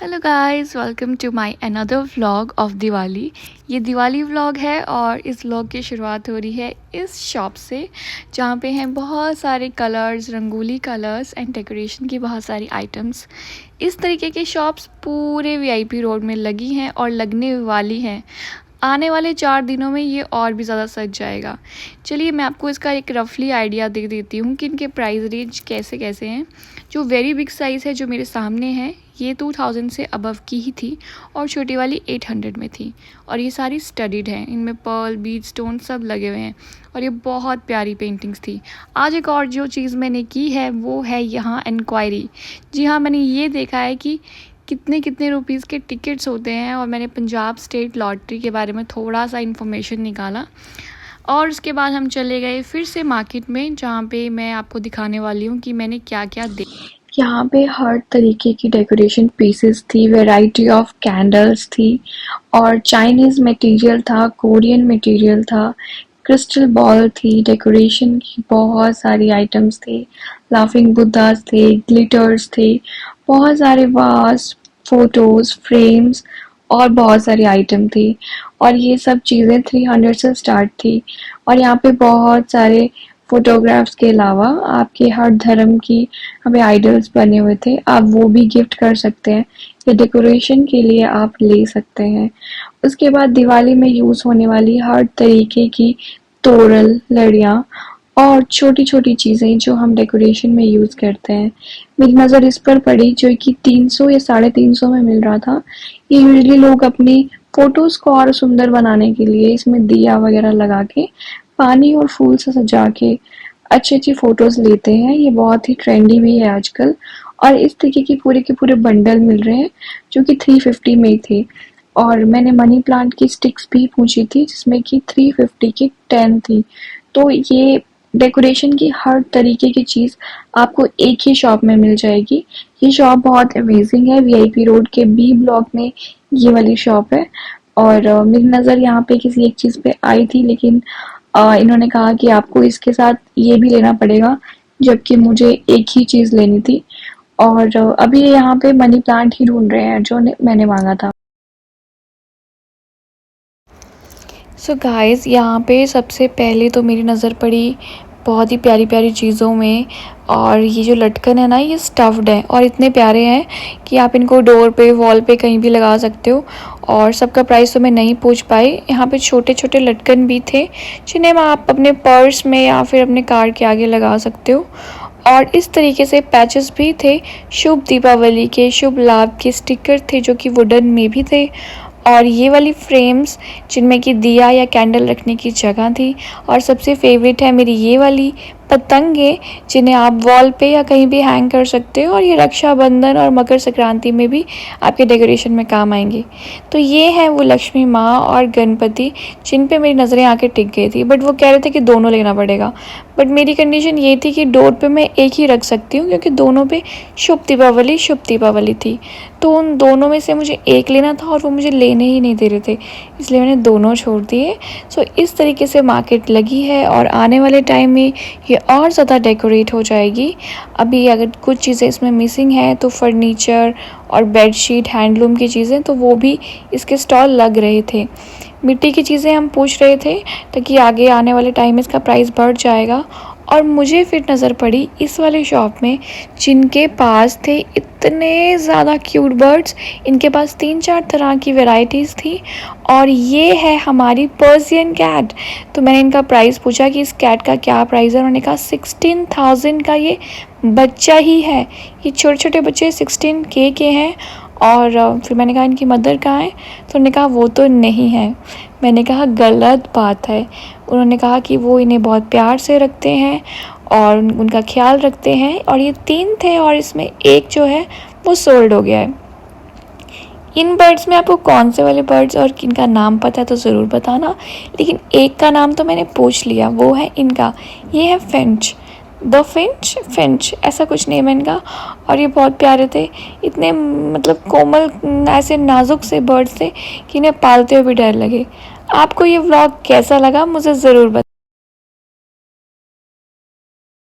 Hello guys, welcome to my another vlog of Diwali. ये Diwali vlog है और इस व्लॉग की शुरुआत हो रही है इस शॉप से जहाँ पे हैं बहुत सारे colours, rangoli colours and decoration की बहुत सारी आइटम्स। इस तरीके की शॉप्स पूरे वीआईपी रोड में लगी हैं और लगने वाली हैं। आने वाले 4 दिनों में ये और भी ज़्यादा सज जाएगा। चलिए मैं आपको इसका एक रफली आइडिया दे देती हूँ कि इनके प्राइस रेंज कैसे कैसे हैं। जो वेरी बिग साइज़ है जो मेरे सामने है ये 2000 से अबव की ही थी और छोटी वाली 800 में थी और ये सारी स्टडीड हैं। इनमें पर्ल, बीड, स्टोन सब लगे हुए हैं और ये बहुत प्यारी पेंटिंग्स थी। आज एक और जो चीज़ मैंने की है वो है यहाँ इंक्वायरी। जी हाँ, मैंने ये देखा है कि कितने कितने रुपीज़ के टिकट्स होते हैं और मैंने पंजाब स्टेट लॉटरी के बारे में थोड़ा सा इन्फॉर्मेशन निकाला और उसके बाद हम चले गए फिर से मार्केट में जहाँ पे मैं आपको दिखाने वाली हूँ कि मैंने क्या क्या यहाँ पे हर तरीके की डेकोरेशन पीसेस थी, वैरायटी ऑफ कैंडल्स थी और चाइनीज़ मटेरियल था, कोरियन मटेरियल था, क्रिस्टल बॉल थी, डेकोरेशन की बहुत सारी आइटम्स थे, लाफिंग बुद्धास थे, ग्लिटर्स थे, बहुत सारे वास, फोटोज़, फ्रेम्स और बहुत सारी आइटम थी और ये सब चीज़ें 300 से स्टार्ट थी। और यहाँ पे बहुत सारे फोटोग्राफ्स के अलावा आपके हर धर्म की हमें आइडल्स बने हुए थे, आप वो भी गिफ्ट कर सकते हैं या डेकोरेशन के लिए आप ले सकते हैं। उसके बाद दिवाली में यूज़ होने वाली हर तरीके की तोरल, लड़ियाँ और छोटी-छोटी चीज़ें जो हम डेकोरेशन में यूज़ करते हैं। मेरी नज़र इस पर पड़ी जो कि 300 या 350 में मिल रहा था। ये यूजुअली लोग अपनी फ़ोटोज़ को और सुंदर बनाने के लिए इसमें दिया वगैरह लगा के, पानी और फूल से सजा के अच्छी-अच्छी फ़ोटोज़ लेते हैं। ये बहुत ही ट्रेंडी भी है आजकल और इस तरीके की पूरे के पूरे बंडल मिल रहे हैं जो कि 350 में थे। और मैंने मनी प्लांट की स्टिक्स भी पूछी थी जिसमें कि 350 की 10 थी। तो ये डेकोरेशन की हर तरीके की चीज़ आपको एक ही शॉप में मिल जाएगी। ये शॉप बहुत अमेजिंग है, वीआईपी रोड के बी ब्लॉक में ये वाली शॉप है। और मेरी नज़र यहाँ पे किसी एक चीज़ पे आई थी लेकिन इन्होंने कहा कि आपको इसके साथ ये भी लेना पड़ेगा, जबकि मुझे एक ही चीज़ लेनी थी। और अभी यहाँ पे मनी प्लांट ही ढूंढ रहे हैं जो मैंने मांगा था। सो गाइस, यहाँ पे सबसे पहले तो मेरी नज़र पड़ी बहुत ही प्यारी प्यारी चीज़ों में। और ये जो लटकन है ना, ये स्टफ्ड है और इतने प्यारे हैं कि आप इनको डोर पे, वॉल पे कहीं भी लगा सकते हो। और सबका प्राइस तो मैं नहीं पूछ पाई। यहाँ पे छोटे छोटे लटकन भी थे जिन्हें आप अपने पर्स में या फिर अपने कार के आगे लगा सकते हो। और इस तरीके से पैचेस भी थे, शुभ दीपावली के, शुभ लाभ के स्टिकर थे जो कि वुडन में भी थे। और ये वाली फ्रेम्स जिनमें कि दिया या कैंडल रखने की जगह थी। और सबसे फेवरेट है मेरी ये वाली पतंगे जिन्हें आप वॉल पे या कहीं भी हैंग कर सकते हो और ये रक्षाबंधन और मकर संक्रांति में भी आपके डेकोरेशन में काम आएंगे। तो ये है वो लक्ष्मी माँ और गणपति जिन पे मेरी नज़रें आके टिक गई थी। बट वो कह रहे थे कि दोनों लेना पड़ेगा, बट मेरी कंडीशन ये थी कि डोर पे मैं एक ही रख सकती हूँ क्योंकि दोनों पे शुभ दीपावली थी। तो उन दोनों में से मुझे एक लेना था और वो मुझे लेने ही नहीं दे रहे थे, इसलिए मैंने दोनों छोड़ दिए। सो इस तरीके से मार्केट लगी है और आने वाले टाइम में ये और ज़्यादा डेकोरेट हो जाएगी। अभी अगर कुछ चीज़ें इसमें मिसिंग है तो फर्नीचर और बेडशीट, हैंडलूम की चीज़ें, तो वो भी इसके स्टॉल लग रहे थे। मिट्टी की चीज़ें हम पूछ रहे थे ताकि आगे आने वाले टाइम में इसका प्राइस बढ़ जाएगा। और मुझे फिर नज़र पड़ी इस वाले शॉप में जिनके पास थे इतने ज़्यादा क्यूट बर्ड्स। इनके पास 3-4 तरह की वैरायटीज़ थी और ये है हमारी पर्सियन कैट। तो मैंने इनका प्राइस पूछा कि इस कैट का क्या प्राइस है। उन्होंने कहा 16,000 का ये बच्चा ही है। ये छोटे छोटे बच्चे 16K के हैं। और फिर मैंने कहा इनकी मदर कहाँ है, तो उन्होंने कहा वो तो नहीं है। मैंने कहा गलत बात है। उन्होंने कहा कि वो इन्हें बहुत प्यार से रखते हैं और उनका ख्याल रखते हैं। और ये 3 थे और इसमें एक जो है वो सोल्ड हो गया है। इन बर्ड्स में आपको कौन से वाले बर्ड्स और किनका नाम पता है तो ज़रूर बताना, लेकिन एक का नाम तो मैंने पूछ लिया, वो है इनका, ये है फिंच, द फिंच ऐसा कुछ नेम है इनका। और ये बहुत प्यारे थे, इतने मतलब कोमल, ऐसे नाजुक से बर्ड्स थे कि इन्हें पालते हुए भी डर लगे। आपको ये व्लॉग कैसा लगा मुझे ज़रूर बताएं।